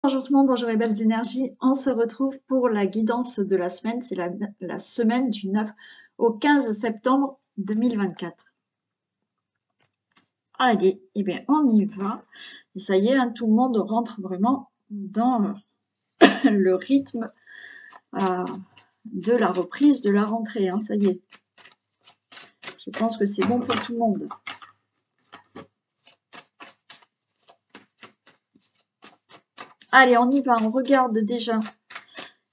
Bonjour tout le monde, bonjour les belles énergies. On se retrouve pour la guidance de la semaine. C'est la semaine du 9 au 15 septembre 2024. Allez, eh bien on y va. Et ça y est, hein, tout le monde rentre vraiment dans le rythme de la reprise de la rentrée. Hein, ça y est. Je pense que c'est bon pour tout le monde. Allez, on y va. On regarde déjà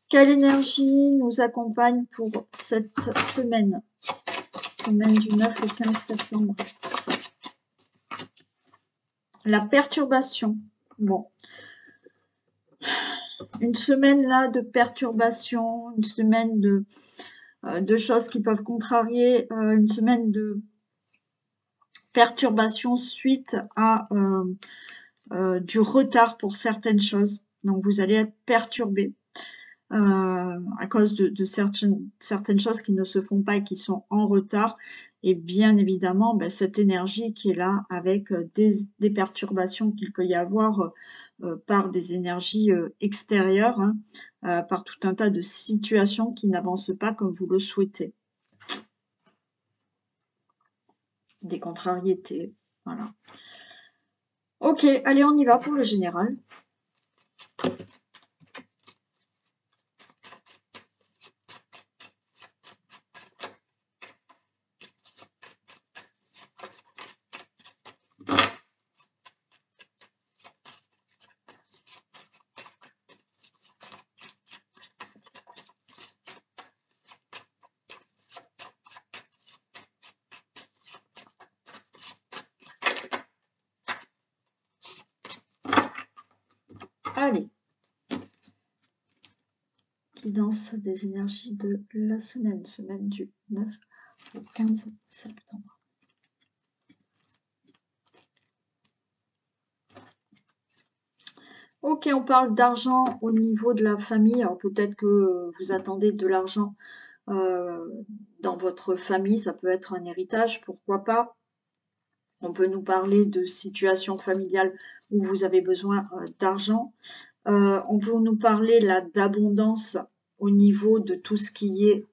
quelle énergie nous accompagne pour cette semaine. Semaine du 9 au 15 septembre. La perturbation. Bon. Une semaine là de perturbation, une semaine de choses qui peuvent contrarier, une semaine de perturbation suite à du retard pour certaines choses. Donc vous allez être perturbé à cause de certaines choses qui ne se font pas et qui sont en retard. Et bien évidemment, ben, cette énergie qui est là avec des perturbations qu'il peut y avoir par des énergies extérieures, hein, par tout un tas de situations qui n'avancent pas comme vous le souhaitez. Des contrariétés, voilà. Ok, allez, on y va pour le général. Allez. Guidance des énergies de la semaine du 9 au 15 septembre. Ok, on parle d'argent au niveau de la famille. Alors peut-être que vous attendez de l'argent dans votre famille. Ça peut être un héritage, pourquoi pas. On peut nous parler de situation familiale où vous avez besoin d'argent. On peut nous parler là d'abondance au niveau de tout ce qui est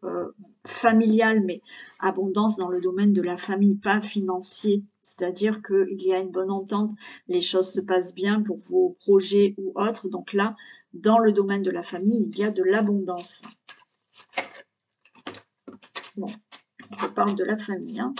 familial, mais abondance dans le domaine de la famille, pas financier. C'est-à-dire qu'il y a une bonne entente, les choses se passent bien pour vos projets ou autres. Donc là, dans le domaine de la famille, il y a de l'abondance. Bon, on parle de la famille. Hein.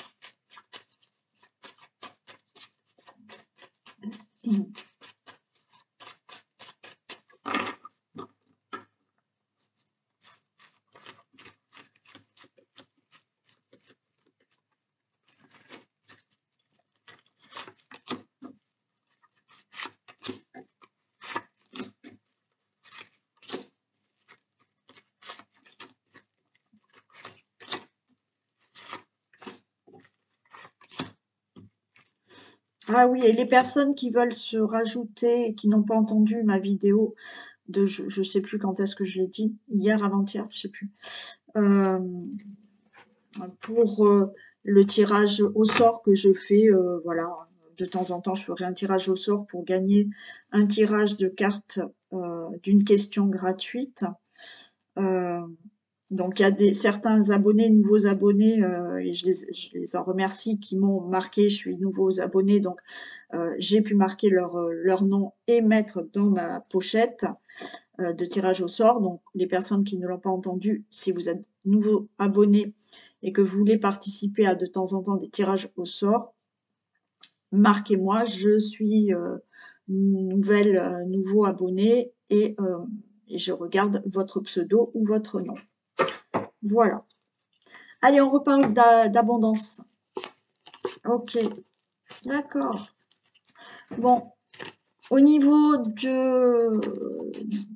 Ah oui, et les personnes qui veulent se rajouter et qui n'ont pas entendu ma vidéo de je sais plus quand est-ce que je l'ai dit, hier, avant-hier, je sais plus. Pour le tirage au sort que je fais, voilà, de temps en temps, je ferai un tirage au sort pour gagner un tirage de cartes d'une question gratuite. Donc, il y a certains abonnés, nouveaux abonnés, et je les en remercie, qui m'ont marqué, je suis nouveaux abonnés, donc j'ai pu marquer leur nom et mettre dans ma pochette de tirage au sort. Donc, les personnes qui ne l'ont pas entendu, si vous êtes nouveau abonné et que vous voulez participer à de temps en temps des tirages au sort, marquez-moi, je suis nouveau abonné et je regarde votre pseudo ou votre nom. Voilà. Allez, on reparle d'abondance. Ok, d'accord. Bon, au niveau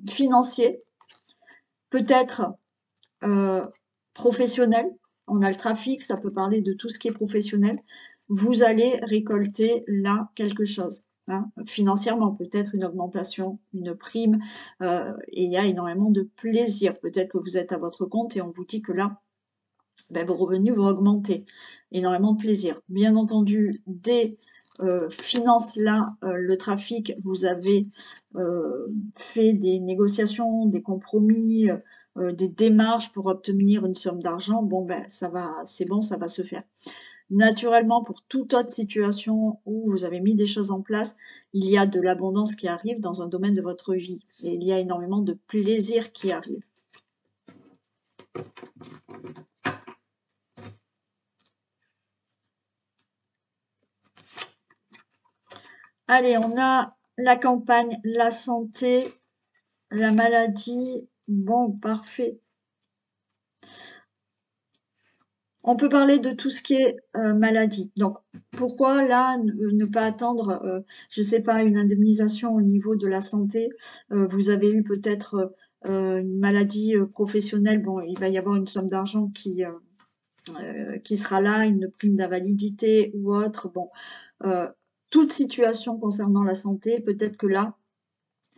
financier, peut-être professionnel, on a le trafic, ça peut parler de tout ce qui est professionnel, vous allez récolter là quelque chose. Hein, financièrement, peut-être une augmentation, une prime, et il y a énormément de plaisir. Peut-être que vous êtes à votre compte et on vous dit que là, ben, vos revenus vont augmenter. Énormément de plaisir. Bien entendu, des finances là, le trafic, vous avez fait des négociations, des compromis, des démarches pour obtenir une somme d'argent, bon ben ça va, c'est bon, ça va se faire. Naturellement, pour toute autre situation où vous avez mis des choses en place, il y a de l'abondance qui arrive dans un domaine de votre vie et il y a énormément de plaisir qui arrive. Allez, on a la campagne, la santé, la maladie. Bon, parfait. On peut parler de tout ce qui est maladie. Donc, pourquoi là ne pas attendre, je ne sais pas, une indemnisation au niveau de la santé? Vous avez eu peut-être une maladie professionnelle. Bon, il va y avoir une somme d'argent qui sera là, une prime d'invalidité ou autre. Bon, toute situation concernant la santé, peut-être que là,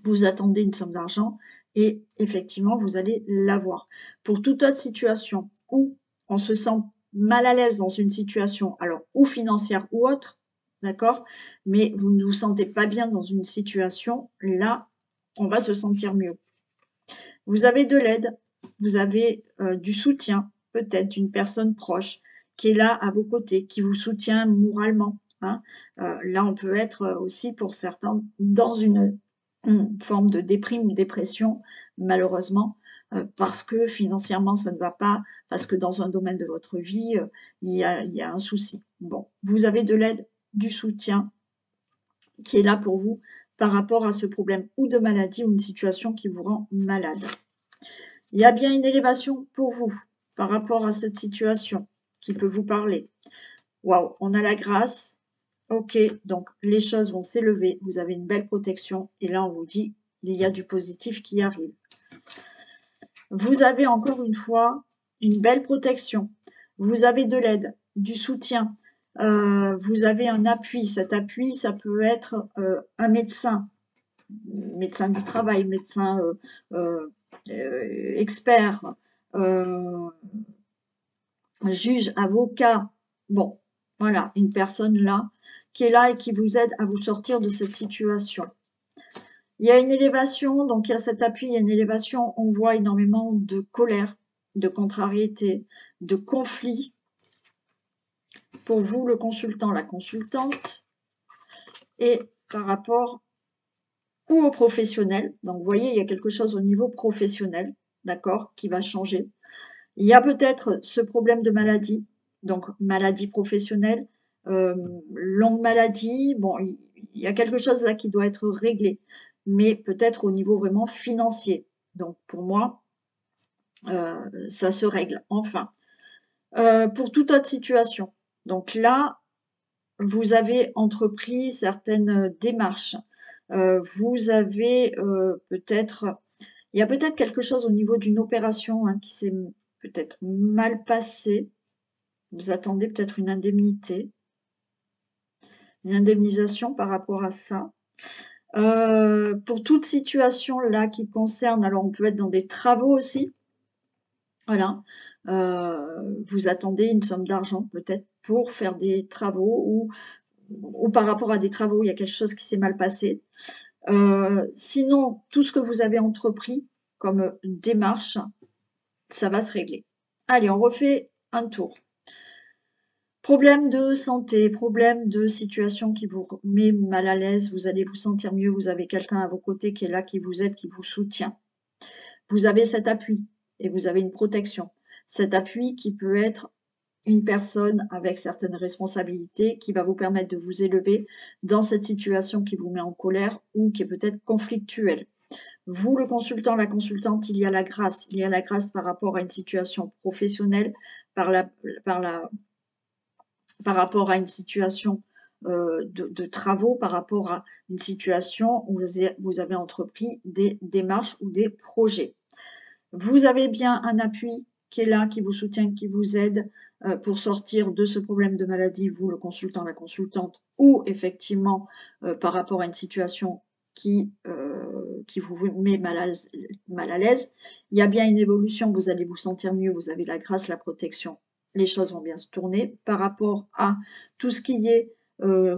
vous attendez une somme d'argent et effectivement, vous allez l'avoir. Pour toute autre situation où on se sent mal à l'aise dans une situation, alors ou financière ou autre, d'accord, mais vous ne vous sentez pas bien dans une situation, là, on va se sentir mieux. Vous avez de l'aide, vous avez du soutien, peut-être d'une personne proche qui est là à vos côtés, qui vous soutient moralement, hein. Là, on peut être aussi pour certains dans une forme de déprime ou dépression, malheureusement, parce que financièrement ça ne va pas, parce que dans un domaine de votre vie, il y a un souci. Bon, vous avez de l'aide, du soutien qui est là pour vous par rapport à ce problème ou de maladie ou une situation qui vous rend malade. Il y a bien une élévation pour vous par rapport à cette situation qui peut vous parler. Waouh, on a la grâce. Ok, donc les choses vont s'élever. Vous avez une belle protection. Et là, on vous dit, il y a du positif qui arrive. Vous avez encore une fois une belle protection. Vous avez de l'aide, du soutien. Vous avez un appui. Cet appui, ça peut être un médecin du travail, médecin expert, juge, avocat. Bon, voilà, une personne là qui est là et qui vous aide à vous sortir de cette situation. Il y a une élévation, donc il y a cet appui, il y a une élévation, on voit énormément de colère, de contrariété, de conflit. Pour vous, le consultant, la consultante, et par rapport ou au professionnel. Donc, vous voyez, il y a quelque chose au niveau professionnel, d'accord, qui va changer. Il y a peut-être ce problème de maladie, donc maladie professionnelle, longue maladie. Bon, il y a quelque chose là qui doit être réglé, mais peut-être au niveau vraiment financier. Donc, pour moi, ça se règle, enfin. Pour toute autre situation. Donc là, vous avez entrepris certaines démarches. Vous avez peut-être, il y a peut-être quelque chose au niveau d'une opération hein, qui s'est peut-être mal passée. Vous attendez peut-être une indemnité, une indemnisation par rapport à ça. Pour toute situation là qui concerne, alors on peut être dans des travaux aussi. Voilà, vous attendez une somme d'argent peut-être pour faire des travaux ou par rapport à des travaux, il y a quelque chose qui s'est mal passé. Sinon, tout ce que vous avez entrepris comme démarche, ça va se régler. Allez, on refait un tour. Problème de santé, problème de situation qui vous met mal à l'aise, vous allez vous sentir mieux, vous avez quelqu'un à vos côtés qui est là, qui vous aide, qui vous soutient. Vous avez cet appui et vous avez une protection. Cet appui qui peut être une personne avec certaines responsabilités qui va vous permettre de vous élever dans cette situation qui vous met en colère ou qui est peut-être conflictuelle. Vous, le consultant, la consultante, il y a la grâce. Il y a la grâce par rapport à une situation professionnelle, par rapport à une situation de travaux, par rapport à une situation où vous avez entrepris des démarches ou des projets. Vous avez bien un appui qui est là, qui vous soutient, qui vous aide pour sortir de ce problème de maladie, vous, le consultant, la consultante, ou effectivement par rapport à une situation qui vous met mal à l'aise. Il y a bien une évolution, vous allez vous sentir mieux, vous avez la grâce, la protection, les choses vont bien se tourner. Par rapport à tout ce qui est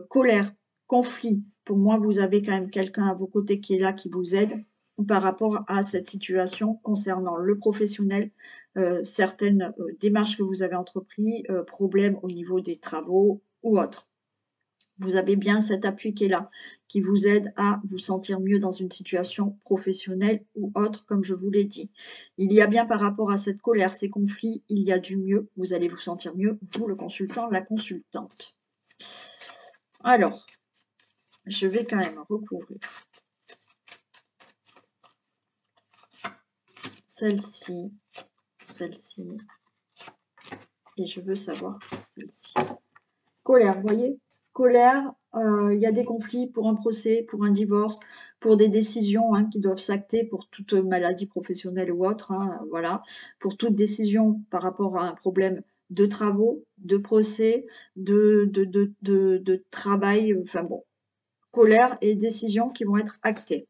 colère, conflit. Pour moi, vous avez quand même quelqu'un à vos côtés qui est là, qui vous aide par rapport à cette situation concernant le professionnel, certaines, démarches que vous avez entrepris, problèmes au niveau des travaux ou autres. Vous avez bien cet appui qui est là, qui vous aide à vous sentir mieux dans une situation professionnelle ou autre, comme je vous l'ai dit. Il y a bien par rapport à cette colère, ces conflits, il y a du mieux, vous allez vous sentir mieux, vous le consultant, la consultante. Alors, je vais quand même recouvrir celle-ci, celle-ci, et je veux savoir celle-ci. Colère, vous voyez? Colère, il y a des conflits pour un procès, pour un divorce, pour des décisions qui doivent s'acter pour toute maladie professionnelle ou autre, voilà. Pour toute décision par rapport à un problème de travaux, de procès, de travail, enfin bon. Colère et décisions qui vont être actées.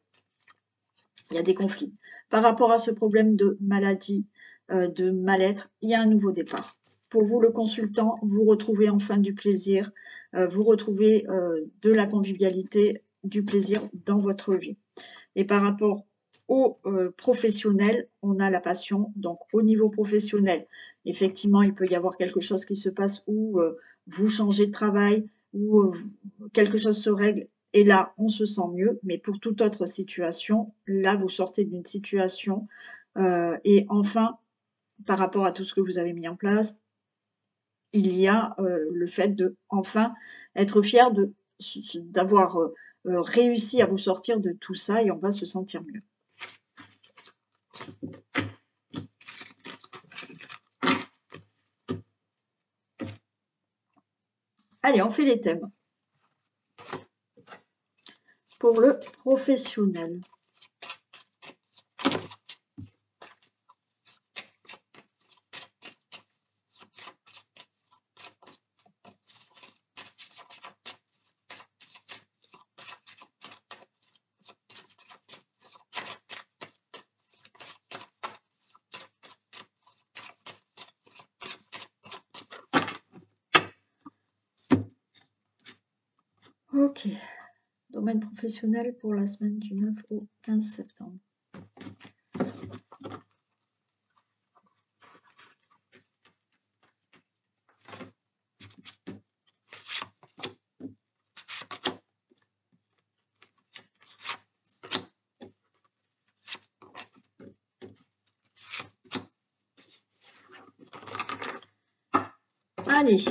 Il y a des conflits. Par rapport à ce problème de maladie, de mal-être, il y a un nouveau départ. Pour vous, le consultant, vous retrouvez enfin du plaisir, vous retrouvez de la convivialité, du plaisir dans votre vie. Et par rapport au professionnel, on a la passion. Donc, au niveau professionnel, effectivement, il peut y avoir quelque chose qui se passe où vous changez de travail, où quelque chose se règle. Et là, on se sent mieux. Mais pour toute autre situation, là, vous sortez d'une situation. Et enfin, par rapport à tout ce que vous avez mis en place, il y a le fait de enfin être fier d'avoir réussi à vous sortir de tout ça et on va se sentir mieux. Allez, on fait les thèmes. Pour le professionnel. Ok. Domaine professionnel pour la semaine du 9 au 15 septembre. Allez,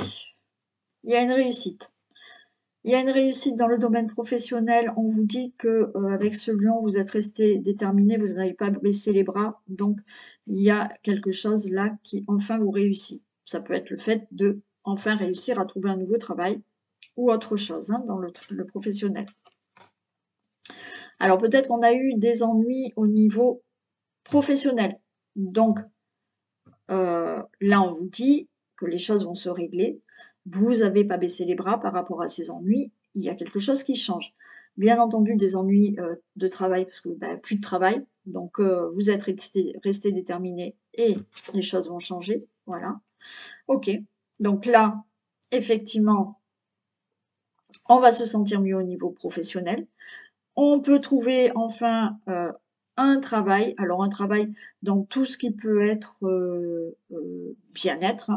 il y a une réussite. Il y a une réussite dans le domaine professionnel. On vous dit que avec ce lion, vous êtes resté déterminé, vous n'avez pas baissé les bras. Donc, il y a quelque chose là qui enfin vous réussit. Ça peut être le fait de enfin réussir à trouver un nouveau travail ou autre chose dans le professionnel. Alors, peut-être qu'on a eu des ennuis au niveau professionnel. Donc, là, on vous dit que les choses vont se régler. Vous n'avez pas baissé les bras par rapport à ces ennuis. Il y a quelque chose qui change. Bien entendu, des ennuis de travail, parce que plus de travail. Donc, vous êtes resté déterminé et les choses vont changer. Voilà. Ok. Donc là, effectivement, on va se sentir mieux au niveau professionnel. On peut trouver enfin un travail, alors un travail dans tout ce qui peut être bien-être,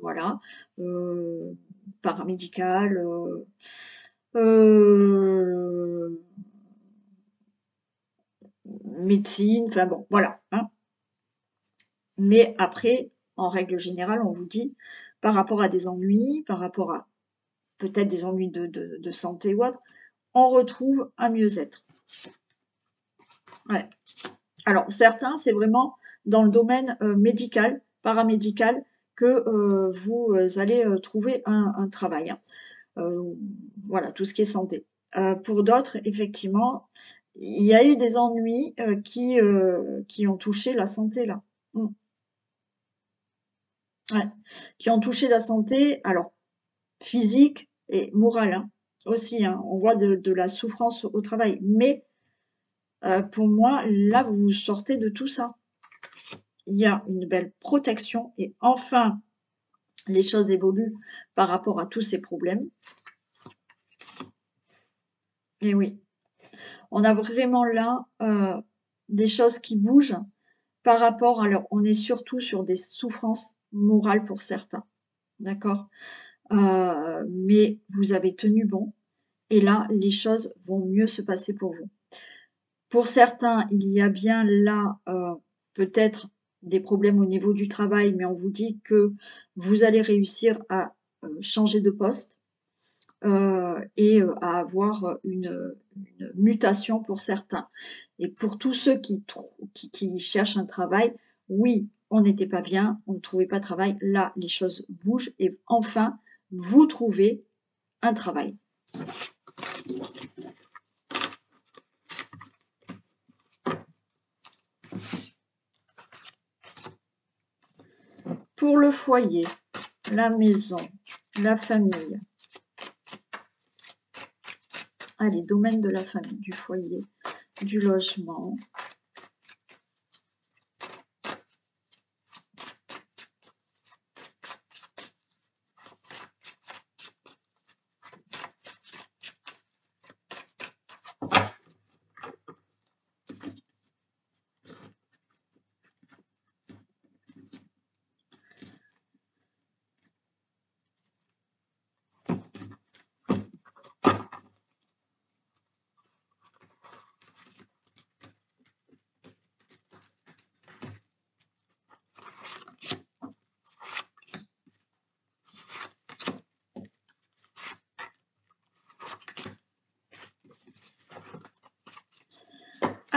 voilà, paramédical, médecine, enfin bon, voilà. Mais après, en règle générale, on vous dit, par rapport à des ennuis, par rapport à peut-être des ennuis de santé ou autre, on retrouve un mieux-être. Ouais. Alors, certains, c'est vraiment dans le domaine médical, paramédical, que vous allez trouver un travail. Voilà, tout ce qui est santé. Pour d'autres, effectivement, il y a eu des ennuis qui ont touché la santé, là. Ouais. Qui ont touché la santé, alors, physique et morale, aussi. On voit de la souffrance au travail. Mais, pour moi, là, vous sortez de tout ça. Il y a une belle protection et enfin, les choses évoluent par rapport à tous ces problèmes. Et oui, on a vraiment là, des choses qui bougent par rapport alors on est surtout sur des souffrances morales pour certains, d'accord? Mais vous avez tenu bon et là, les choses vont mieux se passer pour vous. Pour certains, il y a bien là, peut-être des problèmes au niveau du travail, mais on vous dit que vous allez réussir à, changer de poste, et à avoir, une mutation pour certains. Et pour tous ceux qui cherchent un travail, oui, on n'était pas bien, on ne trouvait pas de travail. Là, les choses bougent et enfin, vous trouvez un travail. Pour le foyer, la maison, la famille. Allez, domaine de la famille, du foyer, du logement.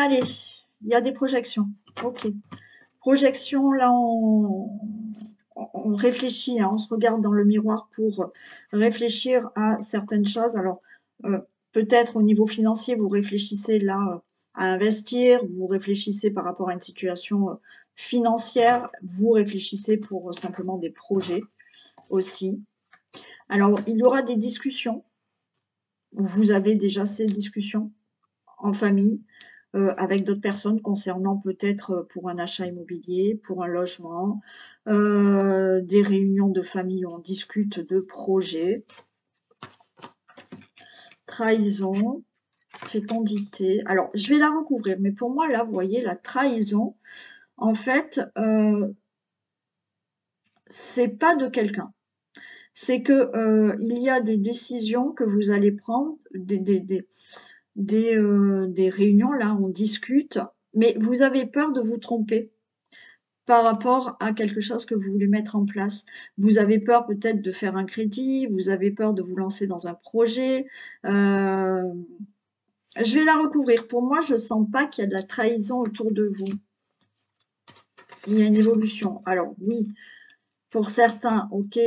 Allez, il y a des projections. OK. Projection, là, on réfléchit, hein, on se regarde dans le miroir pour réfléchir à certaines choses. Alors, peut-être au niveau financier, vous réfléchissez là à investir, vous réfléchissez par rapport à une situation financière, vous réfléchissez pour simplement des projets aussi. Alors, il y aura des discussions. Vous avez déjà ces discussions en famille, avec d'autres personnes concernant peut-être, pour un achat immobilier, pour un logement, des réunions de famille où on discute de projets. Trahison, fécondité. Alors, je vais la recouvrir, mais pour moi, là, vous voyez, la trahison, en fait, c'est pas de quelqu'un. C'est que, il y a des décisions que vous allez prendre, des réunions, là, on discute, mais vous avez peur de vous tromper par rapport à quelque chose que vous voulez mettre en place. Vous avez peur peut-être de faire un crédit, vous avez peur de vous lancer dans un projet. Je vais la recouvrir. Pour moi, je sens pas qu'il y a de la trahison autour de vous. Il y a une évolution. Alors oui, pour certains, ok,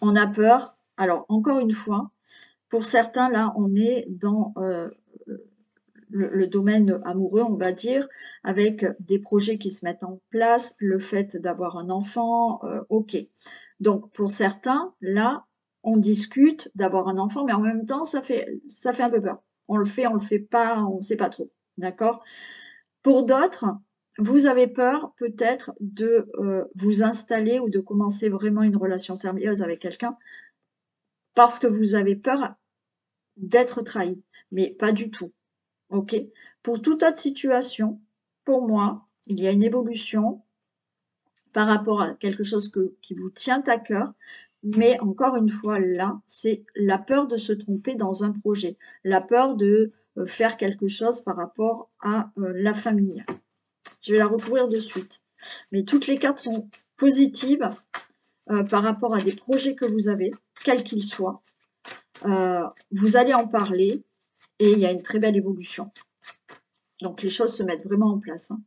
on a peur. Alors encore une fois, pour certains, là, on est dans le domaine amoureux, on va dire, avec des projets qui se mettent en place, le fait d'avoir un enfant, ok. Donc pour certains, là, on discute d'avoir un enfant, mais en même temps, ça fait un peu peur. On le fait pas, on ne sait pas trop, d'accord? Pour d'autres, vous avez peur peut-être de vous installer ou de commencer vraiment une relation sérieuse avec quelqu'un parce que vous avez peur d'être trahi, mais pas du tout. OK? Pour toute autre situation, pour moi, il y a une évolution par rapport à quelque chose qui vous tient à cœur, mais encore une fois, là, c'est la peur de se tromper dans un projet, la peur de faire quelque chose par rapport à la famille. Je vais la recouvrir de suite. Mais toutes les cartes sont positives par rapport à des projets que vous avez, quels qu'ils soient. Vous allez en parler et il y a une très belle évolution. Donc les choses se mettent vraiment en place. Hein.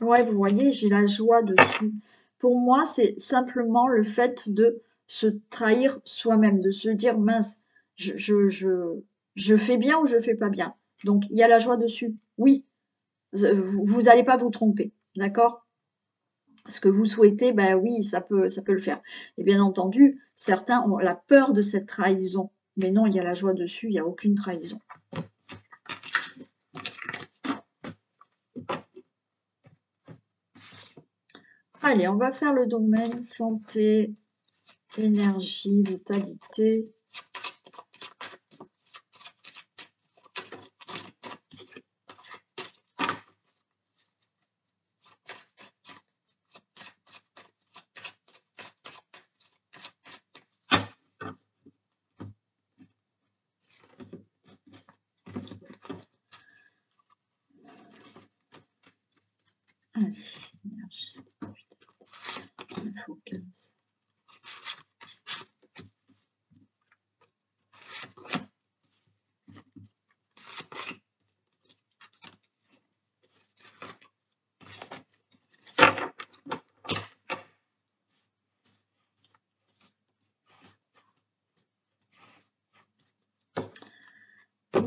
Ouais, vous voyez, j'ai la joie dessus. Pour moi, c'est simplement le fait de se trahir soi-même, de se dire, mince, je fais bien ou je fais pas bien. Donc, il y a la joie dessus. Oui, vous n'allez pas vous tromper, d'accord? Ce que vous souhaitez, ben oui, ça peut le faire. Et bien entendu, certains ont la peur de cette trahison. Mais non, il y a la joie dessus, il n'y a aucune trahison. Allez, on va faire le domaine santé, énergie, vitalité. Allez, énergie. Info 15.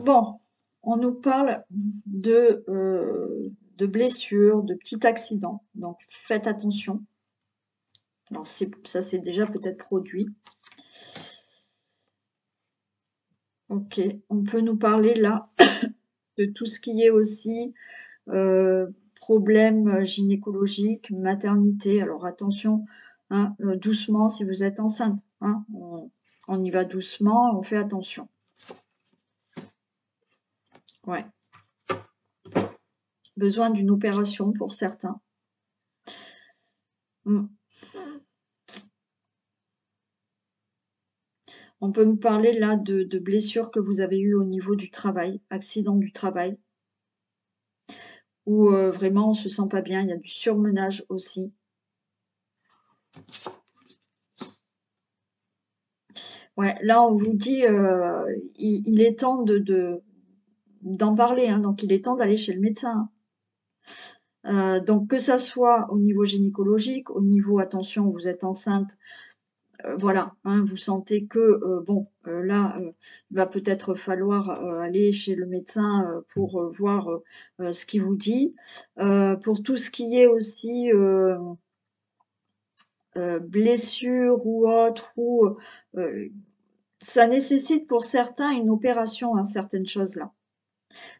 Bon, on nous parle de blessures, de petits accidents. Donc, faites attention. Alors, ça, c'est déjà peut-être produit. Ok, on peut nous parler là de tout ce qui est aussi problèmes gynécologiques, maternité. Alors, attention, hein, doucement si vous êtes enceinte. Hein, on y va doucement, on fait attention. Ouais. Besoin d'une opération pour certains. On peut me parler là de blessures que vous avez eues au niveau du travail, accident du travail, où vraiment on se sent pas bien, il y a du surmenage aussi. Ouais, là on vous dit, il est temps d'en parler, hein, donc il est temps d'aller chez le médecin. Donc que ça soit au niveau gynécologique, au niveau attention, vous êtes enceinte, voilà, hein, vous sentez que bon, là, il va peut-être falloir aller chez le médecin pour voir ce qu'il vous dit. Pour tout ce qui est aussi blessure ou autre, ou ça nécessite pour certains une opération, hein, certaines choses là.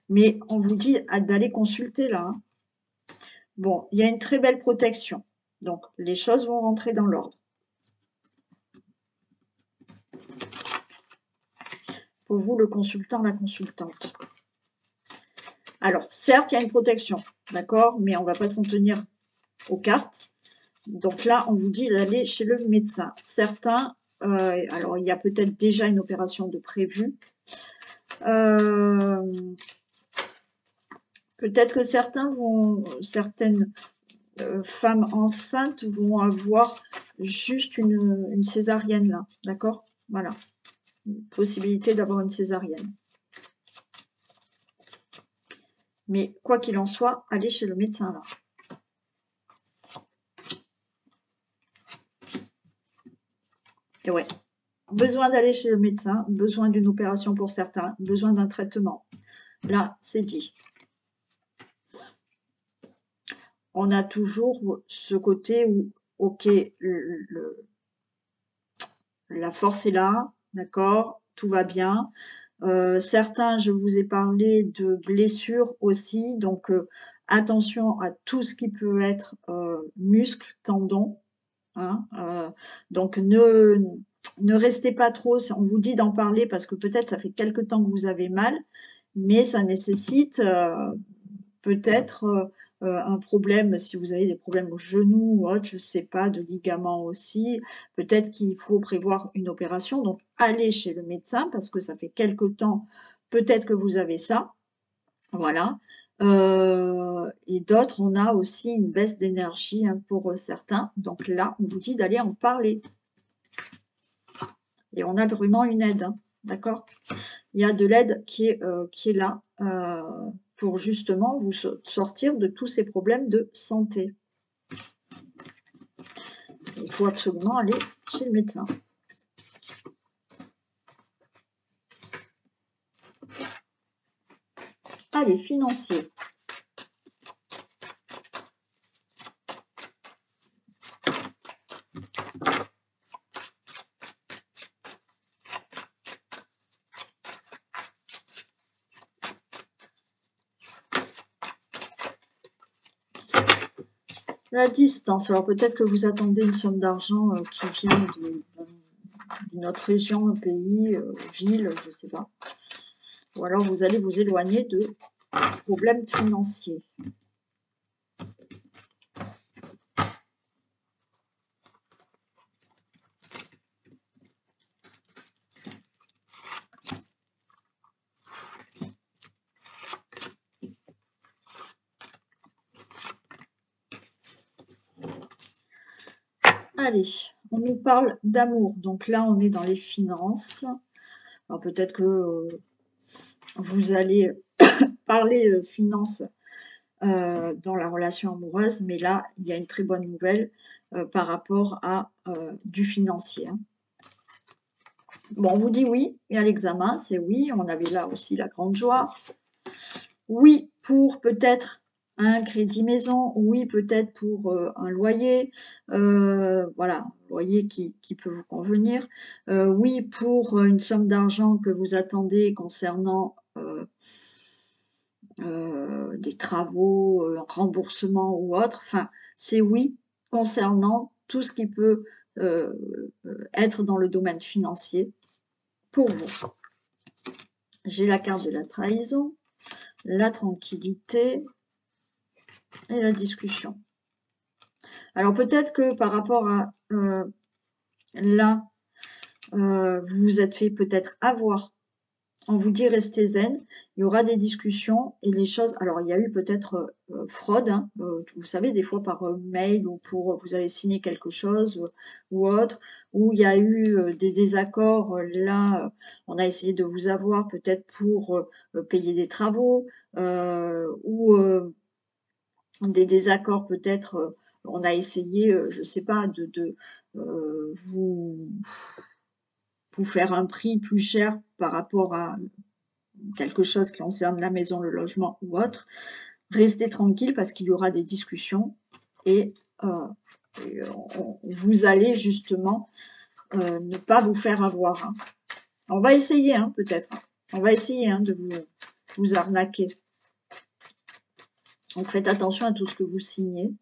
Mais on vous dit d'aller consulter là. Hein. Bon, il y a une très belle protection, donc les choses vont rentrer dans l'ordre. Pour vous, le consultant, la consultante. Alors, certes, il y a une protection, d'accord, mais on ne va pas s'en tenir aux cartes. Donc là, on vous dit d'aller chez le médecin. Certains, alors il y a peut-être déjà une opération de prévue. Peut-être que certaines femmes enceintes vont avoir juste une césarienne là, d'accord? Voilà, une possibilité d'avoir une césarienne. Mais quoi qu'il en soit, allez chez le médecin là. Et ouais, besoin d'aller chez le médecin, besoin d'une opération pour certains, besoin d'un traitement. Là, c'est dit. On a toujours ce côté où, ok, la force est là, d'accord, tout va bien. Certains, je vous ai parlé de blessures aussi, donc attention à tout ce qui peut être muscles, tendons. Hein, donc ne restez pas trop, on vous dit d'en parler parce que peut-être ça fait quelque temps que vous avez mal, mais ça nécessite peut-être un problème, si vous avez des problèmes au genou ou autre, je ne sais pas, de ligaments aussi, peut-être qu'il faut prévoir une opération, donc allez chez le médecin parce que ça fait quelque temps, peut-être que vous avez ça, voilà. Et d'autres, on a aussi une baisse d'énergie hein, pour certains, donc là, on vous dit d'aller en parler. Et on a vraiment une aide, hein, d'accord? Il y a de l'aide qui est là pour justement vous sortir de tous ces problèmes de santé. Il faut absolument aller chez le médecin. Allez, financier. La distance. Alors peut-être que vous attendez une somme d'argent qui vient d'une autre région, un pays, ville, je ne sais pas. Ou alors vous allez vous éloigner de problèmes financiers. Allez, on nous parle d'amour. Donc là, on est dans les finances. Alors peut-être que vous allez parler finances dans la relation amoureuse, mais là, il y a une très bonne nouvelle par rapport à du financier. Hein. Bon, on vous dit oui, et à l'examen, c'est oui. On avait là aussi la grande joie. Oui, pour peut-être un crédit maison, oui, peut-être pour un loyer, voilà, un loyer qui peut vous convenir. Oui, pour une somme d'argent que vous attendez concernant des travaux, remboursement ou autre. Enfin, c'est oui concernant tout ce qui peut être dans le domaine financier pour vous. J'ai la carte de la trahison, la tranquillité et la discussion. Alors peut-être que par rapport à là, vous vous êtes fait peut-être avoir. On vous dit restez zen, il y aura des discussions et les choses. Alors il y a eu peut-être fraude, hein, vous savez, des fois par mail ou pour vous avez signé quelque chose ou autre, où il y a eu des désaccords. Là, on a essayé de vous avoir peut-être pour payer des travaux ou des désaccords peut-être. On a essayé, je ne sais pas, de vous faire un prix plus cher par rapport à quelque chose qui concerne la maison, le logement ou autre, restez tranquille parce qu'il y aura des discussions et vous allez justement ne pas vous faire avoir. Hein. On va essayer, hein, peut-être. On va essayer hein, de vous arnaquer. Donc faites attention à tout ce que vous signez.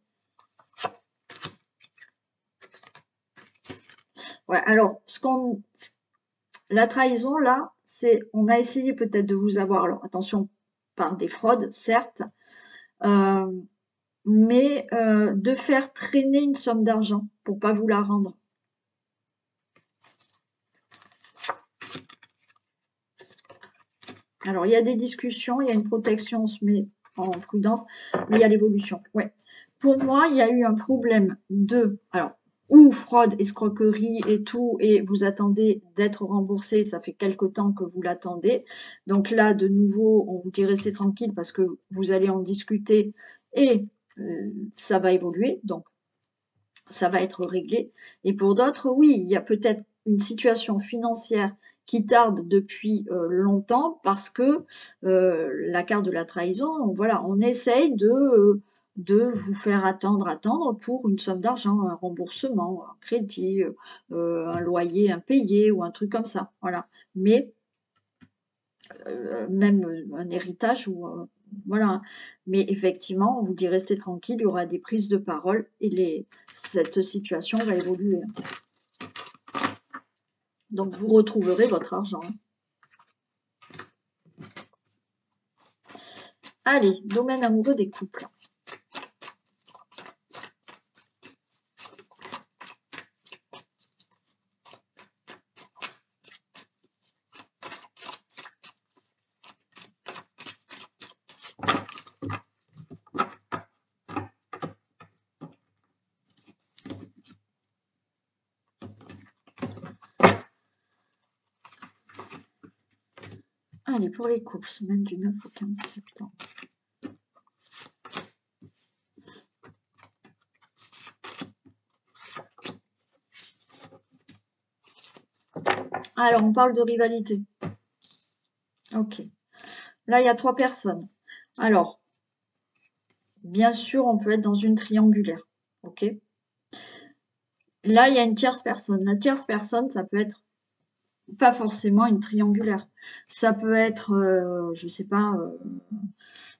Ouais, alors, la trahison, là, c'est, on a essayé peut-être de vous avoir, alors attention, par des fraudes, certes, mais de faire traîner une somme d'argent pour pas vous la rendre. Alors, il y a des discussions, il y a une protection, on se met en prudence, mais il y a l'évolution. Ouais. Pour moi, il y a eu un problème alors, ou fraude, escroquerie et tout, et vous attendez d'être remboursé, ça fait quelque temps que vous l'attendez. Donc là, de nouveau, on vous dit restez tranquille parce que vous allez en discuter et ça va évoluer, donc ça va être réglé. Et pour d'autres, oui, il y a peut-être une situation financière qui tarde depuis longtemps parce que la carte de la trahison, voilà, on essaye de vous faire attendre pour une somme d'argent, un remboursement, un crédit, un loyer impayé ou un truc comme ça, voilà. Mais même un héritage ou voilà. Mais effectivement, on vous dit restez tranquille, il y aura des prises de parole et cette situation va évoluer. Donc vous retrouverez votre argent. Allez, domaine amoureux des couples. Allez, pour les couples, semaine du 9 au 15 septembre. Alors, on parle de rivalité. Ok. Là, il y a 3 personnes. Alors, bien sûr, on peut être dans une triangulaire. Ok. Là, il y a une tierce personne. La tierce personne, ça peut être pas forcément une triangulaire. Ça peut être, je sais pas,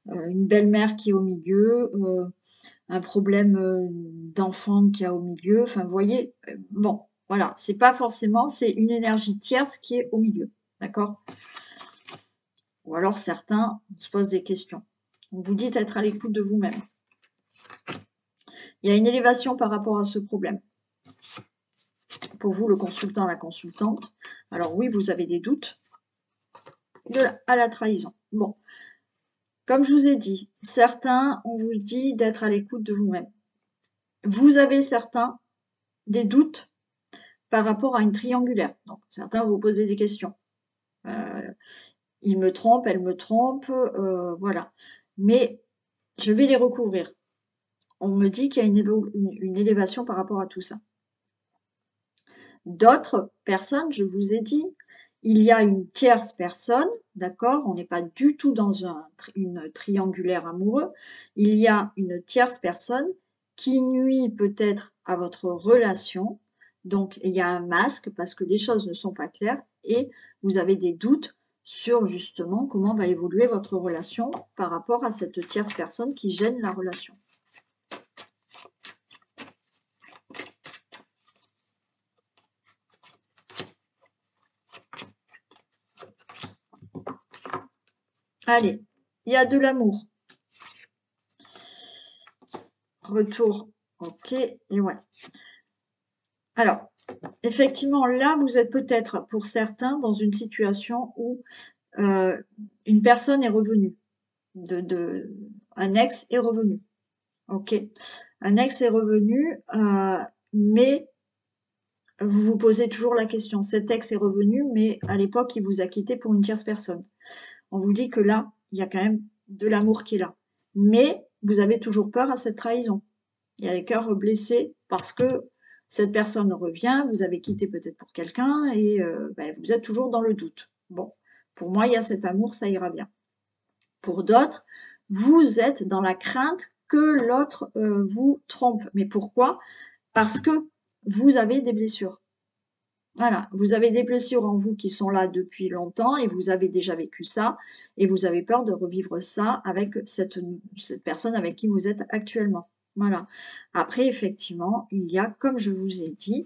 une belle-mère qui est au milieu, un problème d'enfant qui a au milieu. Enfin, vous voyez, bon, voilà, c'est pas forcément, c'est une énergie tierce qui est au milieu, d'accord? Ou alors certains se posent des questions. On vous dit être à l'écoute de vous-même. Il y a une élévation par rapport à ce problème. Pour vous, le consultant, la consultante. Alors oui, vous avez des doutes à la trahison. Bon, comme je vous ai dit, certains, on vous dit d'être à l'écoute de vous-même. Vous avez certains des doutes par rapport à une triangulaire. Donc certains vont vous poser des questions. Il me trompe, elle me trompe, voilà. Mais je vais les recouvrir. On me dit qu'il y a une élévation par rapport à tout ça. D'autres personnes, je vous ai dit, il y a une tierce personne, d'accord? On n'est pas du tout dans une triangulaire amoureux. Il y a une tierce personne qui nuit peut-être à votre relation. Donc, il y a un masque parce que les choses ne sont pas claires et vous avez des doutes sur justement comment va évoluer votre relation par rapport à cette tierce personne qui gêne la relation. Allez, il y a de l'amour. Retour, ok, et ouais. Alors, effectivement, là, vous êtes peut-être, pour certains, dans une situation où une personne est revenue, un ex est revenu, ok. Un ex est revenu, mais vous vous posez toujours la question, cet ex est revenu, mais à l'époque, il vous a quitté pour une tierce personne. On vous dit que là, il y a quand même de l'amour qui est là. Mais vous avez toujours peur à cette trahison. Il y a des cœurs blessés parce que cette personne revient, vous avez quitté peut-être pour quelqu'un et vous êtes toujours dans le doute. Bon, pour moi, il y a cet amour, ça ira bien. Pour d'autres, vous êtes dans la crainte que l'autre vous trompe. Mais pourquoi? Parce que vous avez des blessures. Voilà, vous avez des blessures en vous qui sont là depuis longtemps et vous avez déjà vécu ça et vous avez peur de revivre ça avec cette personne avec qui vous êtes actuellement. Voilà. Après, effectivement, il y a, comme je vous ai dit,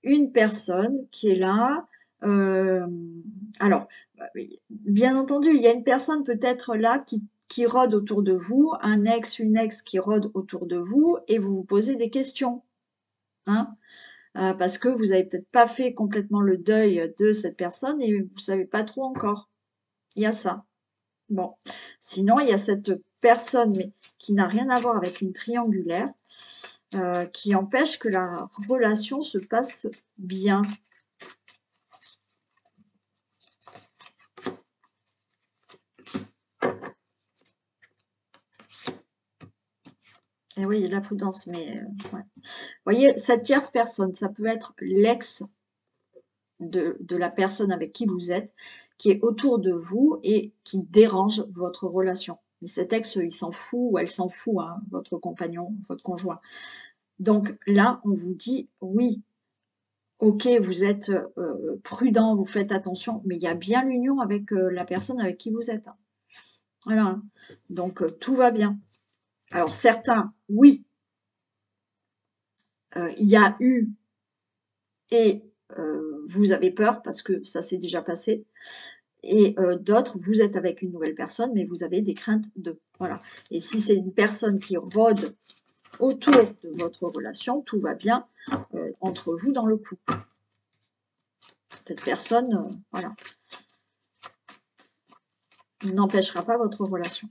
une personne qui est là. euh, alors, bien entendu, il y a une personne peut-être là qui rôde autour de vous, un ex, une ex qui rôde autour de vous et vous vous posez des questions. Hein, parce que vous avez peut-être pas fait complètement le deuil de cette personne et vous savez pas trop encore. Il y a ça. Bon. Sinon, il y a cette personne, mais qui n'a rien à voir avec une triangulaire, qui empêche que la relation se passe bien. Et oui, il y a de la prudence, mais ouais. Vous voyez, cette tierce personne, ça peut être l'ex de la personne avec qui vous êtes, qui est autour de vous et qui dérange votre relation. Mais cet ex, il s'en fout ou elle s'en fout, hein, votre compagnon, votre conjoint. Donc là, on vous dit, oui, ok, vous êtes prudent, vous faites attention, mais il y a bien l'union avec la personne avec qui vous êtes. Voilà. Donc tout va bien. Alors certains, oui, il y a eu et vous avez peur parce que ça s'est déjà passé. Et d'autres, vous êtes avec une nouvelle personne, mais vous avez des craintes de. Voilà. Et si c'est une personne qui rôde autour de votre relation, tout va bien entre vous dans le couple. Cette personne, voilà, n'empêchera pas votre relation.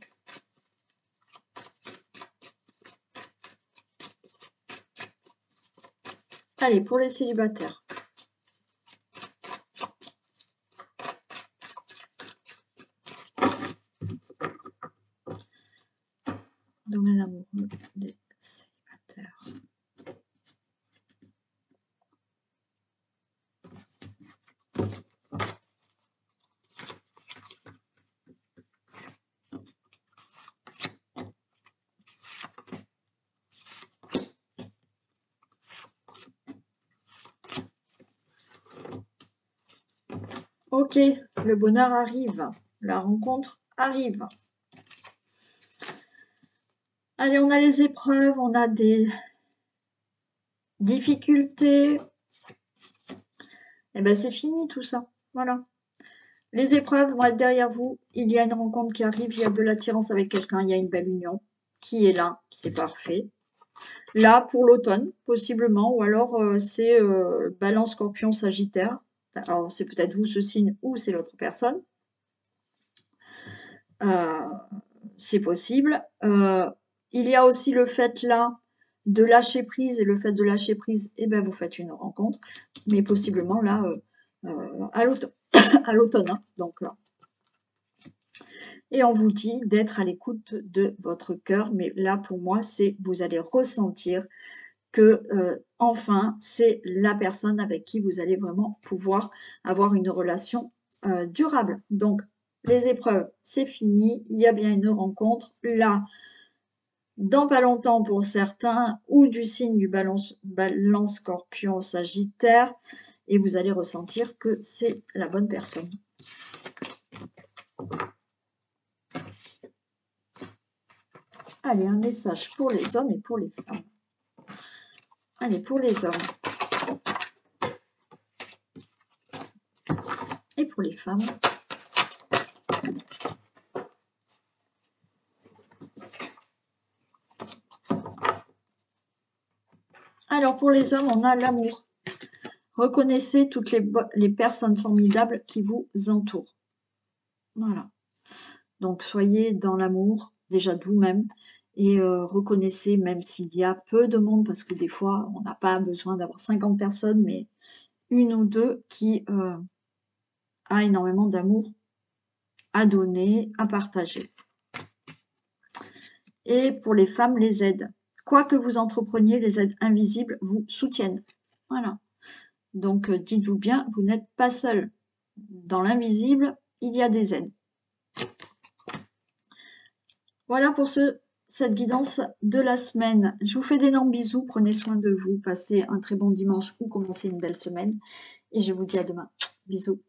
Allez, pour les célibataires. Domaine amoureux des célibataires. Ok, le bonheur arrive. La rencontre arrive. Allez, on a les épreuves, on a des difficultés. Et ben c'est fini tout ça. Voilà. Les épreuves vont être derrière vous. Il y a une rencontre qui arrive, il y a de l'attirance avec quelqu'un, il y a une belle union qui est là, c'est parfait. Là, pour l'automne, possiblement, ou alors c'est Balance, Scorpion, Sagittaire. Alors, c'est peut-être vous ce signe ou c'est l'autre personne. C'est possible. Il y a aussi le fait là de lâcher prise, et le fait de lâcher prise, eh ben, vous faites une rencontre, mais possiblement là, à l'automne, à l'automne, hein, donc là. Et on vous dit d'être à l'écoute de votre cœur, mais là, pour moi, c'est vous allez ressentir que, enfin, c'est la personne avec qui vous allez vraiment pouvoir avoir une relation, durable. Donc les épreuves, c'est fini, il y a bien une rencontre. Là, dans pas longtemps pour certains, ou du signe du Balance, Scorpion, Sagittaire, et vous allez ressentir que c'est la bonne personne. Allez, un message pour les hommes et pour les femmes. Allez, pour les hommes. Et pour les femmes. Alors, pour les hommes, on a l'amour. Reconnaissez toutes les personnes formidables qui vous entourent. Voilà. Donc, soyez dans l'amour, déjà de vous-même, et reconnaissez, même s'il y a peu de monde, parce que des fois, on n'a pas besoin d'avoir 50 personnes, mais une ou deux qui a énormément d'amour à donner, à partager. Et pour les femmes, les aides. Quoi que vous entrepreniez, les aides invisibles vous soutiennent. Voilà. Donc, dites-vous bien, vous n'êtes pas seul. Dans l'invisible, il y a des aides. Voilà pour cette guidance de la semaine. Je vous fais d'énormes bisous. Prenez soin de vous. Passez un très bon dimanche ou commencez une belle semaine. Et je vous dis à demain. Bisous.